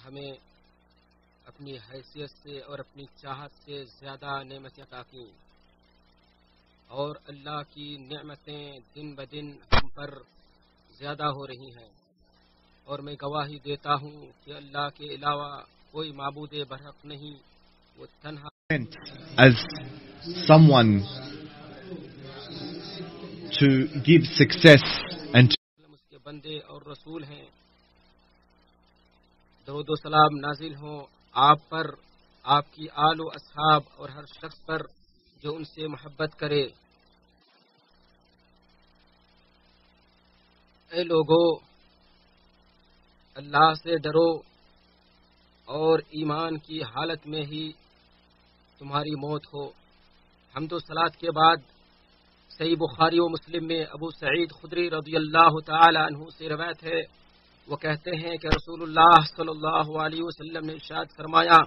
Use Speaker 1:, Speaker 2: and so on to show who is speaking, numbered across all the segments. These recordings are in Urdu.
Speaker 1: ہمیں اپنی حیثیت سے اور اپنی چاہت سے زیادہ نعمتیں عطا کیں، اور اللہ کی نعمتیں دن بدن ہم پر زیادہ ہو رہی ہیں، اور میں گواہی دیتا ہوں کہ اللہ کے علاوہ کوئی معبود برحق نہیں، وہ تنہا
Speaker 2: as someone to give success and
Speaker 1: اس کے بندے اور رسول ہیں۔ درود و سلام نازل ہوں آپ پر، آپ کی آل و اصحاب اور ہر شخص پر جو ان سے محبت کرے۔ اے لوگو، اللہ سے ڈرو اور ایمان کی حالت میں ہی تمہاری موت ہو۔ حمد و صلات کے بعد صحیح بخاری و مسلم میں ابو سعید خدری رضی اللہ تعالی عنہ سے روایت ہے، وہ کہتے ہیں کہ رسول اللہ صلی اللہ علیہ وسلم نے ارشاد فرمایا،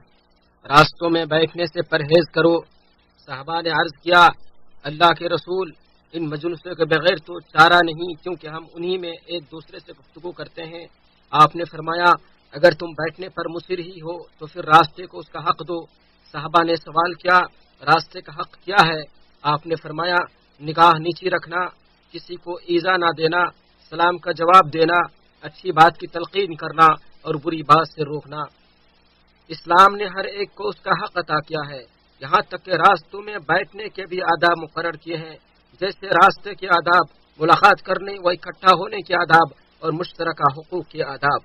Speaker 1: راستوں میں بیٹھنے سے پرہیز کرو۔ صحابہ نے عرض کیا، اللہ کے رسول، ان مجلسوں کے بغیر تو چارہ نہیں، کیونکہ ہم انہی میں ایک دوسرے سے گفتگو کرتے ہیں۔ آپ نے فرمایا، اگر تم بیٹھنے پر مصر ہی ہو تو پھر راستے کو اس کا حق دو۔ صحابہ نے سوال کیا، راستے کا حق کیا ہے؟ آپ نے فرمایا، نگاہ نیچی رکھنا، کسی کو ایذا نہ دینا، سلام کا جواب دینا، اچھی بات کی تلقین کرنا اور بری بات سے روکنا۔ اسلام نے ہر ایک کو اس کا حق عطا کیا ہے، یہاں تک کہ راستوں میں بیٹھنے کے بھی آداب مقرر کیے ہیں، جیسے راستے کے آداب، ملاقات کرنے و اکٹھا ہونے کے آداب اور مشترکہ حقوق کے آداب۔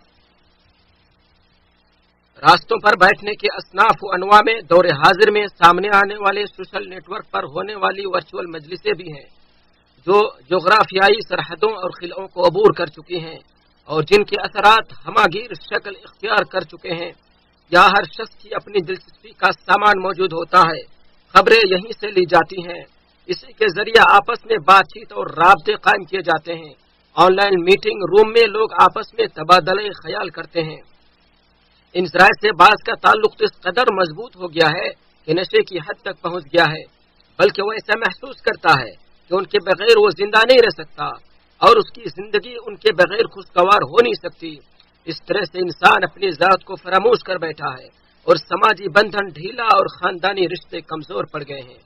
Speaker 1: راستوں پر بیٹھنے کے اصناف و انواع میں دور حاضر میں سامنے آنے والے سوشل نیٹ ورک پر ہونے والی ورچوئل مجلسیں بھی ہیں، جو جغرافیائی سرحدوں اور خلاؤں کو عبور کر چکی ہیں اور جن کے اثرات ہماگیر شکل اختیار کر چکے ہیں۔ یہاں ہر شخص کی اپنی دلچسپی کا سامان موجود ہوتا ہے، خبریں یہیں سے لی جاتی ہیں، اسی کے ذریعے آپس میں بات چیت اور رابطے قائم کیے جاتے ہیں۔ آن لائن میٹنگ روم میں لوگ آپس میں تبادلہ خیال کرتے ہیں۔ ان ذرائع سے بعض کا تعلق تو اس قدر مضبوط ہو گیا ہے کہ نشے کی حد تک پہنچ گیا ہے، بلکہ وہ ایسا محسوس کرتا ہے کہ ان کے بغیر وہ زندہ نہیں رہ سکتا اور اس کی زندگی ان کے بغیر خوشگوار ہو نہیں سکتی۔ اس طرح سے انسان اپنی ذات کو فراموش کر بیٹھا ہے اور سماجی بندھن ڈھیلا اور خاندانی رشتے کمزور پڑ گئے ہیں۔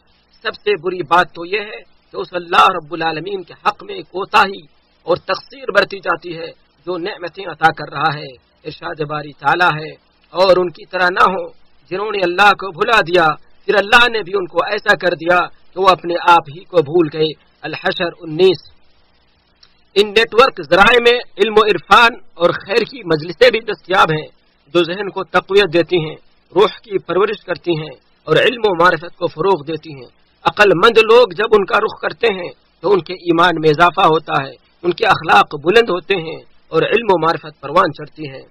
Speaker 1: سب سے بری بات تو یہ ہے کہ اس اللہ رب العالمین کے حق میں کوتاہی اور تقصیر برتی جاتی ہے جو نعمتیں عطا کر رہا ہے۔ ارشاد باری تعالیٰ ہے، اور ان کی طرح نہ ہو جنہوں نے اللہ کو بھلا دیا، پھر اللہ نے بھی ان کو ایسا کر دیا کہ وہ اپنے آپ ہی کو بھول گئے۔ الحشر 19۔ ان نیٹ ورک ذرائع میں علم و عرفان اور خیر کی مجلسیں بھی دستیاب ہیں جو ذہن کو تقویت دیتی ہیں، روح کی پرورش کرتی ہیں اور علم و معرفت کو فروغ دیتی ہیں۔ عقل مند لوگ جب ان کا رخ کرتے ہیں تو ان کے ایمان میں اضافہ ہوتا ہے، ان کے اخلاق بلند ہوتے ہیں اور علم و معرفت پروان چڑھتی ہیں۔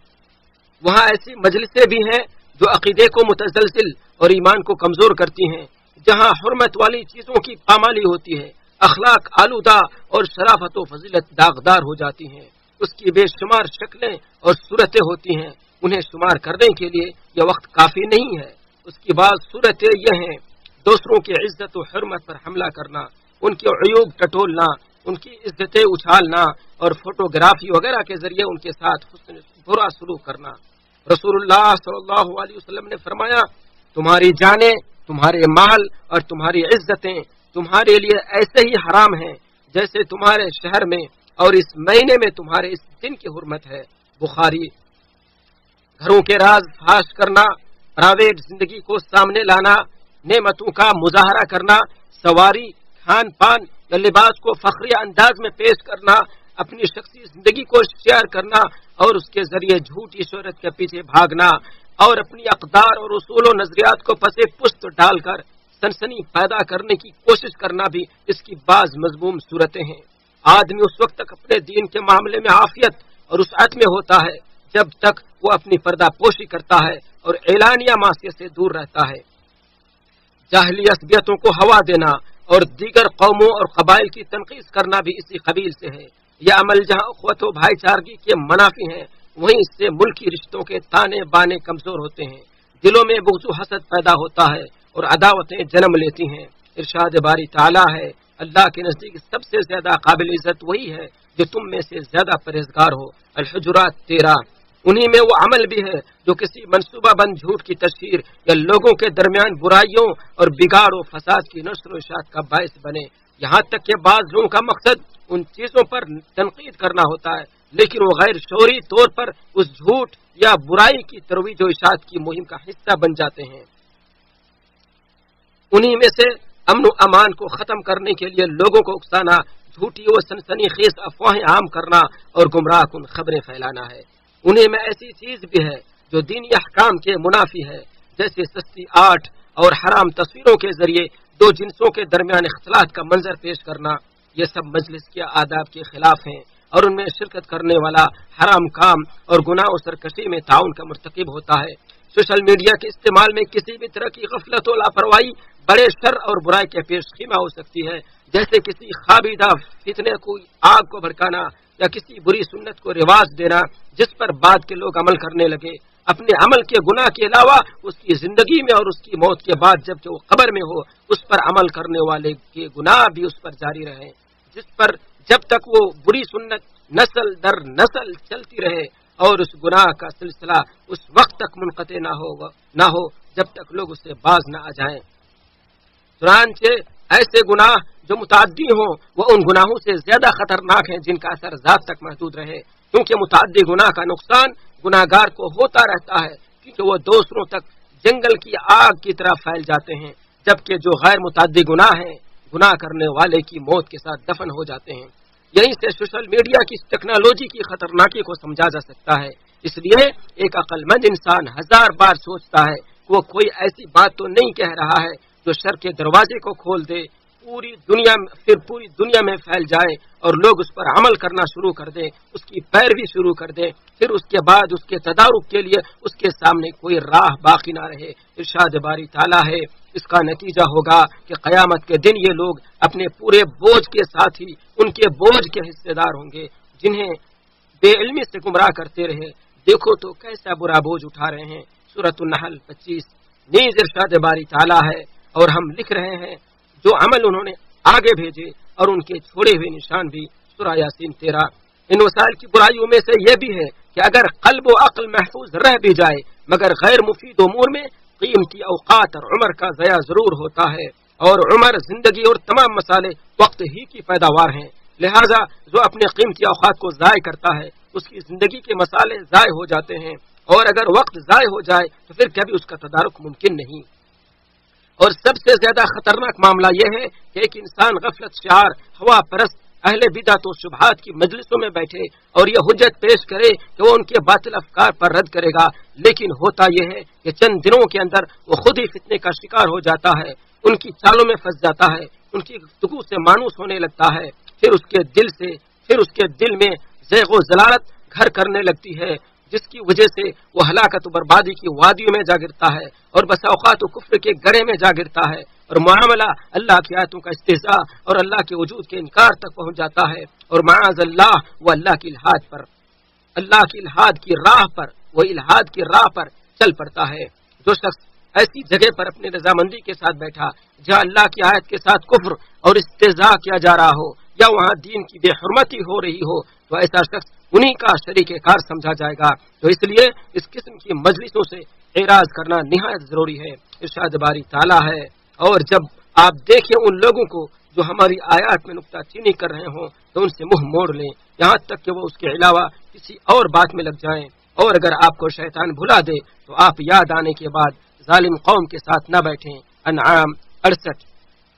Speaker 1: وہاں ایسی مجلسیں بھی ہیں جو عقیدے کو متزلزل اور ایمان کو کمزور کرتی ہیں، جہاں حرمت والی چیزوں کی پامالی ہوتی ہے، اخلاق آلودہ اور شرافت و فضیلت داغدار ہو جاتی ہیں۔ اس کی بے شمار شکلیں اور صورتیں ہوتی ہیں، انہیں شمار کرنے کے لیے یہ وقت کافی نہیں ہے۔ اس کی بعض صورتیں یہ ہیں: دوسروں کی عزت و حرمت پر حملہ کرنا، ان کے عیوب ٹٹولنا، ان کی عزتیں اچھالنا اور فوٹوگرافی وغیرہ کے ذریعے ان کے ساتھ برا سلوک کرنا۔ رسول اللہ صلی اللہ علیہ وسلم نے فرمایا، تمہاری جانیں، تمہارے مال اور تمہاری عزتیں تمہارے لیے ایسے ہی حرام ہیں جیسے تمہارے شہر میں اور اس مہینے میں تمہارے اس دن کی حرمت ہے۔ بخاری۔ گھروں کے راز فاش کرنا، پرائیویٹ زندگی کو سامنے لانا، نعمتوں کا مظاہرہ کرنا، سواری، کھان پان یا لباس کو فخری انداز میں پیش کرنا، اپنی شخصی زندگی کو شیئر کرنا اور اس کے ذریعے جھوٹی شہرت کے پیچھے بھاگنا اور اپنی اقدار اور اصول و نظریات کو پس پشت ڈال کر سنسنی پیدا کرنے کی کوشش کرنا بھی اس کی بعض مذموم صورتیں ہیں۔ آدمی اس وقت تک اپنے دین کے معاملے میں عافیت اور وسعت میں ہوتا ہے جب تک وہ اپنی پردہ پوشی کرتا ہے اور اعلانیہ معصیت سے دور رہتا ہے۔ جاہلی عصبیتوں کو ہوا دینا اور دیگر قوموں اور قبائل کی تنقید کرنا بھی اسی قبیل سے ہے۔ یہ عمل جہاں اخوت و بھائی چارگی کے منافی ہیں، وہیں اس سے ملکی رشتوں کے تانے بانے کمزور ہوتے ہیں، دلوں میں بغض و حسد پیدا ہوتا ہے اور عداوتیں جنم لیتی ہیں۔ ارشاد باری تعالیٰ ہے، اللہ کے نزدیک سب سے زیادہ قابل عزت وہی ہے جو تم میں سے زیادہ پرہیزگار ہو۔ الحجرات 13۔ انہی میں وہ عمل بھی ہے جو کسی منصوبہ بند جھوٹ کی تشہیر یا لوگوں کے درمیان برائیوں اور بگاڑ و فساد کی نشر و اشاعت کا باعث بنے، یہاں تک کہ بعض لوگوں کا مقصد ان چیزوں پر تنقید کرنا ہوتا ہے، لیکن وہ غیر شعوری طور پر اس جھوٹ یا برائی کی ترویج و اشاعت کی مہم کا حصہ بن جاتے ہیں۔ انہی میں سے امن و امان کو ختم کرنے کے لیے لوگوں کو اکسانا، جھوٹی و سنسنی خیز افواہیں عام کرنا اور گمراہ کن خبریں پھیلانا ہے۔ انہیں میں ایسی چیز بھی ہے جو دینی احکام کے منافی ہے، جیسے سستی آرٹ اور حرام تصویروں کے ذریعے دو جنسوں کے درمیان اختلاط کا منظر پیش کرنا۔ یہ سب مجلس کے آداب کے خلاف ہیں اور ان میں شرکت کرنے والا حرام کام اور گناہ و سرکشی میں تعاون کا مرتکب ہوتا ہے۔ سوشل میڈیا کے استعمال میں کسی بھی طرح کی غفلت و لاپرواہی بڑے شر اور برائی کے پیش خیمہ ہو سکتی ہے، جیسے کسی خوابیدہ فتنے کو آگ کو بھڑکانا یا کسی بری سنت کو رواج دینا جس پر بعد کے لوگ عمل کرنے لگے، اپنے عمل کے گناہ کے علاوہ اس کی زندگی میں اور اس کی موت کے بعد جبکہ وہ قبر میں ہو اس پر عمل کرنے والے کے گناہ بھی اس پر جاری رہیں، جس پر جب تک وہ بری سنت نسل در نسل چلتی رہے اور اس گناہ کا سلسلہ اس وقت تک منقطع نہ ہو جب تک لوگ اس سے باز نہ آ جائیں۔ چنانچہ ایسے گناہ جو متعدی ہوں وہ ان گناہوں سے زیادہ خطرناک ہیں جن کا اثر ذات تک محدود رہے، کیونکہ متعدی گناہ کا نقصان گناہگار کو ہوتا رہتا ہے کیونکہ وہ دوسروں تک جنگل کی آگ کی طرح پھیل جاتے ہیں، جبکہ جو غیر متعدی گناہ ہیں گناہ کرنے والے کی موت کے ساتھ دفن ہو جاتے ہیں۔ یہیں سے سوشل میڈیا کی ٹیکنالوجی کی خطرناکی کو سمجھا جا سکتا ہے۔ اس لیے ایک عقل مند انسان 1000 بار سوچتا ہے کہ وہ کوئی ایسی بات تو نہیں کہہ رہا ہے جو شر کے دروازے کو کھول دے، پوری دنیا میں پھیل جائے اور لوگ اس پر عمل کرنا شروع کر دیں، اس کی پیروی شروع کر دیں، پھر اس کے بعد اس کے تدارک کے لیے اس کے سامنے کوئی راہ باقی نہ رہے۔ ارشاد باری تعالیٰ ہے، اس کا نتیجہ ہوگا کہ قیامت کے دن یہ لوگ اپنے پورے بوجھ کے ساتھ ہی ان کے بوجھ کے حصے دار ہوں گے جنہیں بے علمی سے گمراہ کرتے رہے، دیکھو تو کیسا برا بوجھ اٹھا رہے ہیں۔ سورۃ النحل 25 نیز ارشاد باری تعالیٰ ہے، اور ہم لکھ رہے ہیں جو عمل انہوں نے آگے بھیجے اور ان کے چھوڑے ہوئے نشان بھی۔ سورہ یاسین 13۔ ان وسائل کی برائیوں میں سے یہ بھی ہے کہ اگر قلب و عقل محفوظ رہ بھی جائے مگر غیر مفید امور میں قیمتی اوقات اور عمر کا ضیاع ضرور ہوتا ہے، اور عمر، زندگی اور تمام مسالے وقت ہی کی پیداوار ہیں، لہذا جو اپنے قیمتی اوقات کو ضائع کرتا ہے اس کی زندگی کے مسالے ضائع ہو جاتے ہیں، اور اگر وقت ضائع ہو جائے تو پھر کبھی اس کا تدارک ممکن نہیں۔ اور سب سے زیادہ خطرناک معاملہ یہ ہے کہ ایک انسان غفلت شعار، ہوا پرست، اہل بدعت و شبہات کی مجلسوں میں بیٹھے اور یہ حجت پیش کرے کہ وہ ان کے باطل افکار پر رد کرے گا، لیکن ہوتا یہ ہے کہ چند دنوں کے اندر وہ خود ہی فتنے کا شکار ہو جاتا ہے، ان کی چالوں میں پھنس جاتا ہے، ان کی گفتگو سے مانوس ہونے لگتا ہے، پھر اس کے دل میں زیغ و ضلالت گھر کرنے لگتی ہے، جس کی وجہ سے وہ ہلاکت و بربادی کی وادیوں میں جا گرتا ہے اور بس اوقات و کفر کے گڑھے میں جا گرتا ہے، اور معاملہ اللہ کی آیتوں کا استہزاء اور اللہ کے وجود کے انکار تک پہنچ جاتا ہے، اور معاذ اللہ وہ اللہ کی الہاد کی راہ پر چل پڑتا ہے۔ جو شخص ایسی جگہ پر اپنی رضامندی کے ساتھ بیٹھا جہاں اللہ کی آیت کے ساتھ کفر اور استہزاء کیا جا رہا ہو یا وہاں دین کی بے حرمتی ہو رہی ہو تو ایسا شخص انہی کا شریک کار سمجھا جائے گا، تو اس لیے اس قسم کی مجلسوں سے اعراض کرنا نہایت ضروری ہے۔ ارشاد باری تعالیٰ ہے، اور جب آپ دیکھیں ان لوگوں کو جو ہماری آیات میں نکتہ چینی کر رہے ہوں تو ان سے منہ موڑ لیں یہاں تک کہ وہ اس کے علاوہ کسی اور بات میں لگ جائیں، اور اگر آپ کو شیطان بھلا دے تو آپ یاد آنے کے بعد ظالم قوم کے ساتھ نہ بیٹھیں۔ انعام 68۔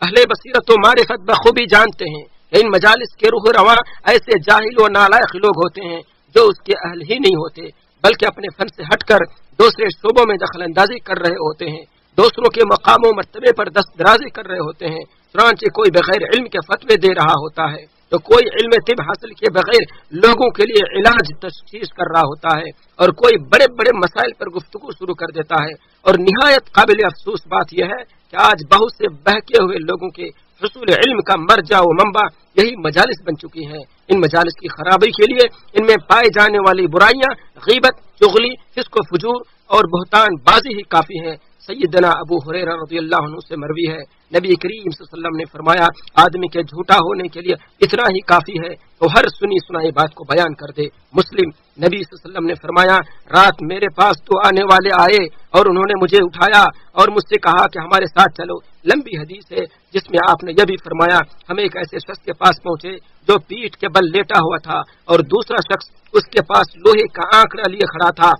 Speaker 1: اہل بصیرت و معرفت بخوبی جانتے ہیں ان مجالس کے روح رواں ایسے جاہل و نالائق لوگ ہوتے ہیں جو اس کے اہل ہی نہیں ہوتے، بلکہ اپنے فن سے ہٹ کر دوسرے شعبوں میں دخل اندازی کر رہے ہوتے ہیں، دوسروں کے مقام و مرتبے پر دست درازی کر رہے ہوتے ہیں۔ چنانچہ کوئی بغیر علم کے فتوے دے رہا ہوتا ہے تو کوئی علم طب حاصل کے بغیر لوگوں کے لیے علاج تشخیص کر رہا ہوتا ہے، اور کوئی بڑے بڑے مسائل پر گفتگو شروع کر دیتا ہے۔ اور نہایت قابل افسوس بات یہ ہے کہ آج بہت سے بہکے ہوئے لوگوں کے حصول علم کا مرجع و منبع یہی مجالس بن چکی ہیں۔ ان مجالس کی خرابی کے لیے ان میں پائے جانے والی برائیاں غیبت، چغلی، فسق و فجور اور بہتان بازی ہی کافی ہیں، سیدنا ابو ہریرہ رضی اللہ عنہ سے مروی ہے، نبی کریم صلی اللہ علیہ وسلم نے فرمایا آدمی کے جھوٹا ہونے کے لیے اتنا ہی کافی ہے تو ہر سنی سنائی بات کو بیان کر دے۔ مسلم، نبی صلی اللہ علیہ وسلم نے فرمایا رات میرے پاس تو آنے والے آئے اور انہوں نے مجھے اٹھایا اور مجھ سے کہا کہ ہمارے ساتھ چلو۔ لمبی حدیث ہے جس میں آپ نے یہ بھی فرمایا ہم ایک ایسے شخص کے پاس پہنچے جو پیٹھ کے بل لیٹا ہوا تھا اور دوسرا شخص اس کے پاس لوہے کا آنکڑا لیے کھڑا تھا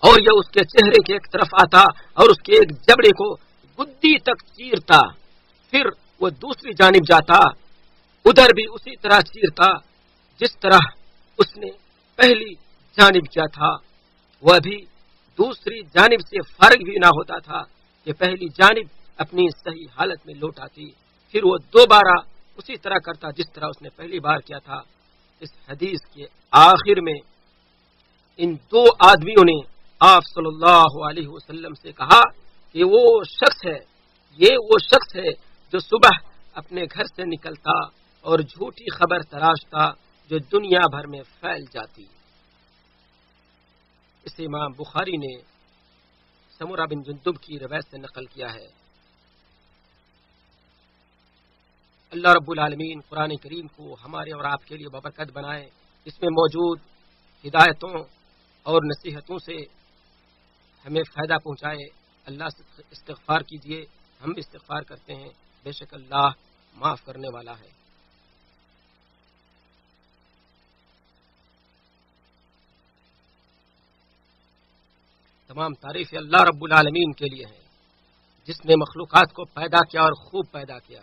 Speaker 1: اور یہ اس کے چہرے کے ایک طرف آتا اور اس کے ایک جبڑے کو گدی تک چیرتا، پھر وہ دوسری جانب جاتا، ادھر بھی اسی طرح چیرتا جس طرح اس نے پہلی جانب کیا تھا۔ وہ ابھی دوسری جانب سے فارغ بھی نہ ہوتا تھا کہ پہلی جانب اپنی صحیح حالت میں لوٹ آتی، پھر وہ دوبارہ اسی طرح کرتا جس طرح اس نے پہلی بار کیا تھا۔ اس حدیث کے آخر میں ان دو آدمیوں نے آپ صلی اللہ علیہ وسلم سے کہا کہ وہ شخص ہے، یہ وہ شخص ہے جو صبح اپنے گھر سے نکلتا اور جھوٹی خبر تراشتا جو دنیا بھر میں پھیل جاتی۔ اسے امام بخاری نے سمرہ بن جندب کی روایت سے نقل کیا ہے۔ اللہ رب العالمین قرآن کریم کو ہمارے اور آپ کے لیے ببرکت بنائے، اس میں موجود ہدایتوں اور نصیحتوں سے ہمیں فائدہ پہنچائے۔ اللہ سے استغفار کیجیے، ہم بھی استغفار کرتے ہیں، بے شک اللہ معاف کرنے والا ہے۔ تمام تعریف اللہ رب العالمین کے لیے ہیں جس نے مخلوقات کو پیدا کیا اور خوب پیدا کیا،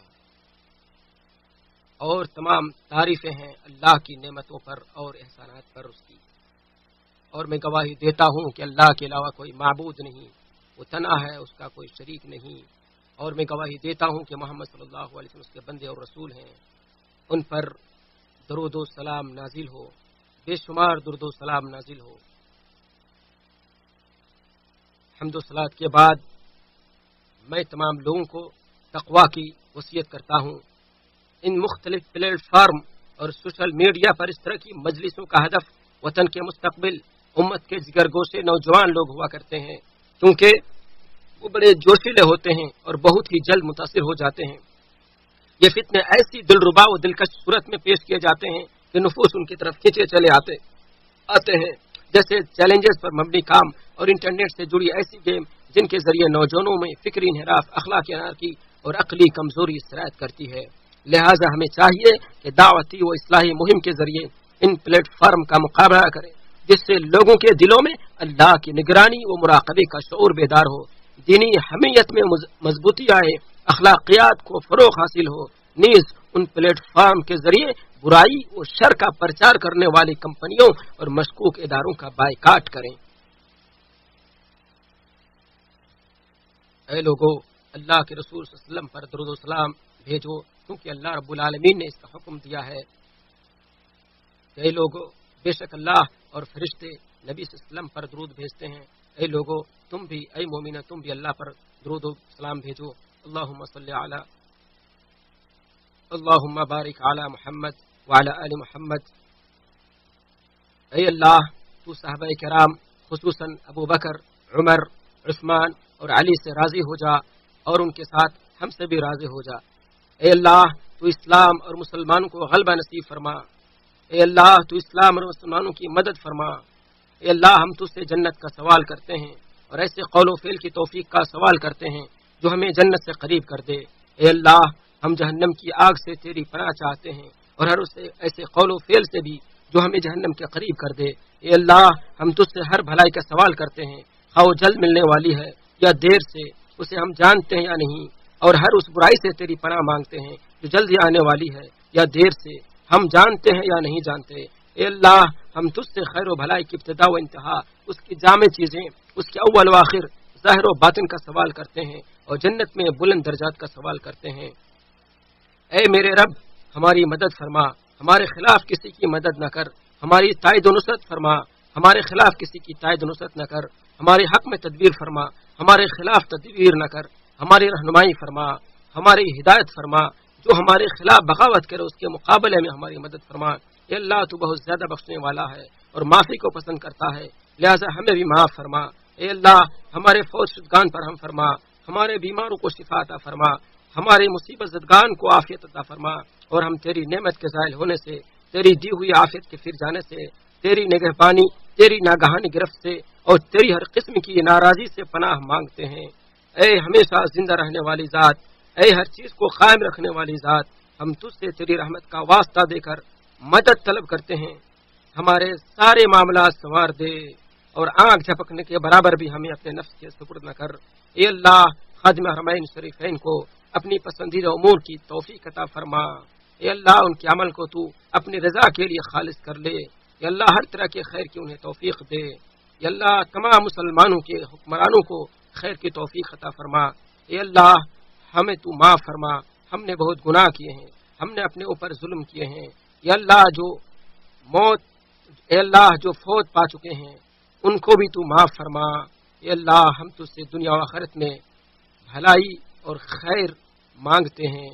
Speaker 1: اور تمام تعریفیں ہیں اللہ کی نعمتوں پر اور احسانات پر اس کی، اور میں گواہی دیتا ہوں کہ اللہ کے علاوہ کوئی معبود نہیں، وہ تنہا ہے، اس کا کوئی شریک نہیں، اور میں گواہی دیتا ہوں کہ محمد صلی اللہ علیہ وسلم اس کے بندے اور رسول ہیں، ان پر درود و سلام نازل ہو، بے شمار درود و سلام نازل ہو۔ حمد و صلات کے بعد میں تمام لوگوں کو تقوی کی وصیت کرتا ہوں۔ ان مختلف پلیٹ فارم اور سوشل میڈیا پر اس طرح کی مجلسوں کا ہدف وطن کے مستقبل، امت کے جگر گوشے نوجوان لوگ ہوا کرتے ہیں، کیونکہ وہ بڑے جوشیلے ہوتے ہیں اور بہت ہی جلد متاثر ہو جاتے ہیں۔ یہ فتنے ایسی دلربا و دلکش صورت میں پیش کیے جاتے ہیں کہ نفوس ان کی طرف کھینچے چلے آتے ہیں، جیسے چیلنجز پر مبنی کام اور انٹرنیٹ سے جڑی ایسی گیم جن کے ذریعے نوجوانوں میں فکری انحراف، اخلاقی انارکی اور عقلی کمزوری سرایت کرتی ہے۔ لہٰذا ہمیں چاہیے کہ دعوتی و اصلاحی مہم کے ذریعے ان پلیٹ فارم کا مقابلہ کریں جس سے لوگوں کے دلوں میں اللہ کی نگرانی و مراقبے کا شعور بیدار ہو، دینی حمیت میں مضبوطی آئے، اخلاقیات کو فروغ حاصل ہو، نیز ان پلیٹ فارم کے ذریعے برائی و شر کا پرچار کرنے والی کمپنیوں اور مشکوک اداروں کا بائیکاٹ کریں۔ اے لوگو، اللہ کے رسول صلی اللہ علیہ وسلم پر درود و سلام بھیجو، کیونکہ اللہ رب العالمین نے اس کا حکم دیا ہے۔ اے لوگو، بے شک اللہ اور فرشتے نبی صلی اللہ علیہ وسلم پر درود بھیجتے ہیں۔ اے لوگو، تم بھی، اے مومنہ، تم بھی اللہ پر درود و سلام بھیجو۔ اللہم صلی علی، اللہم بارک علی محمد وعلی آل محمد۔ اے اللہ، تو صحابہ کرام خصوصاً ابو بکر، عمر، عثمان اور علی سے راضی ہو جا اور ان کے ساتھ ہم سے بھی راضی ہو جا۔ اے اللہ، تو اسلام اور مسلمانوں کو غلبہ نصیب فرما۔ اے اللہ، تو اسلام اور مسلمانوں کی مدد فرما۔ اے اللہ، ہم تجھ سے جنت کا سوال کرتے ہیں اور ایسے قول و فعل کی توفیق کا سوال کرتے ہیں جو ہمیں جنت سے قریب کر دے۔ اے اللہ، ہم جہنم کی آگ سے تیری پناہ چاہتے ہیں اور ہر ایسے قول و فعل سے بھی جو ہمیں جہنم کے قریب کر دے۔ اے اللہ، ہم تجھ سے ہر بھلائی کا سوال کرتے ہیں، خواہ وہ جلد ملنے والی ہے یا دیر سے، اسے ہم جانتے ہیں یا نہیں، اور ہر اس برائی سے تیری پناہ مانگتے ہیں جو جلدی آنے والی ہے یا دیر سے، ہم جانتے ہیں یا نہیں جانتے۔ اے اللہ، ہم تجھ سے خیر و بھلائی کی ابتدا و انتہا، اس کی جامع چیزیں، اس کے اول و آخر، ظاہر و باطن کا سوال کرتے ہیں اور جنت میں بلند درجات کا سوال کرتے ہیں۔ اے میرے رب، ہماری مدد فرما، ہمارے خلاف کسی کی مدد نہ کر، ہماری تائید و نصرت فرما، ہمارے خلاف کسی کی تائید و نصرت نہ کر، ہمارے حق میں تدبیر فرما، ہمارے خلاف تدبیر نہ کر، ہماری رہنمائی فرما، ہماری ہدایت فرما، جو ہمارے خلاف بغاوت کرے اس کے مقابلے میں ہماری مدد فرما۔ اے اللہ، تو بہت زیادہ بخشنے والا ہے اور معافی کو پسند کرتا ہے، لہذا ہمیں بھی معاف فرما۔ اے اللہ، ہمارے فوت شدگان پر ہم فرما، ہمارے بیماروں کو شفا عطا فرما، ہمارے مصیبت زدگان کو عافیت عطا فرما، اور ہم تیری نعمت کے زائل ہونے سے، تیری دی ہوئی عافیت کے پھر جانے سے، تیری نگہبانی، تیری ناگہانی گرفت سے اور تیری ہر قسم کی ناراضی سے پناہ مانگتے ہیں۔ اے ہمیشہ زندہ رہنے والی ذات، اے ہر چیز کو قائم رکھنے والی ذات، ہم تجھ سے تیری رحمت کا واسطہ دے کر مدد طلب کرتے ہیں، ہمارے سارے معاملات سنوار دے اور آنکھ جھپکنے کے برابر بھی ہمیں اپنے نفس کے سپرد نہ کر۔ اے اللہ، خادم حرمین شریفین کو اپنی پسندیدہ امور کی توفیق عطا فرما۔ اے اللہ، ان کے عمل کو تو اپنی رضا کے لیے خالص کر لے۔ اے اللہ، ہر طرح کے خیر کی انہیں توفیق دے۔ اے اللہ، تمام مسلمانوں کے حکمرانوں کو خیر کی توفیق عطا فرما۔ اے اللہ، ہمیں تو معاف فرما، ہم نے بہت گناہ کیے ہیں، ہم نے اپنے اوپر ظلم کیے ہیں۔ اے اللہ، اے اللہ جو فوت پا چکے ہیں ان کو بھی تو معاف فرما۔ اے اللہ، ہم تجھ سے دنیا و آخرت میں بھلائی اور خیر مانگتے ہیں۔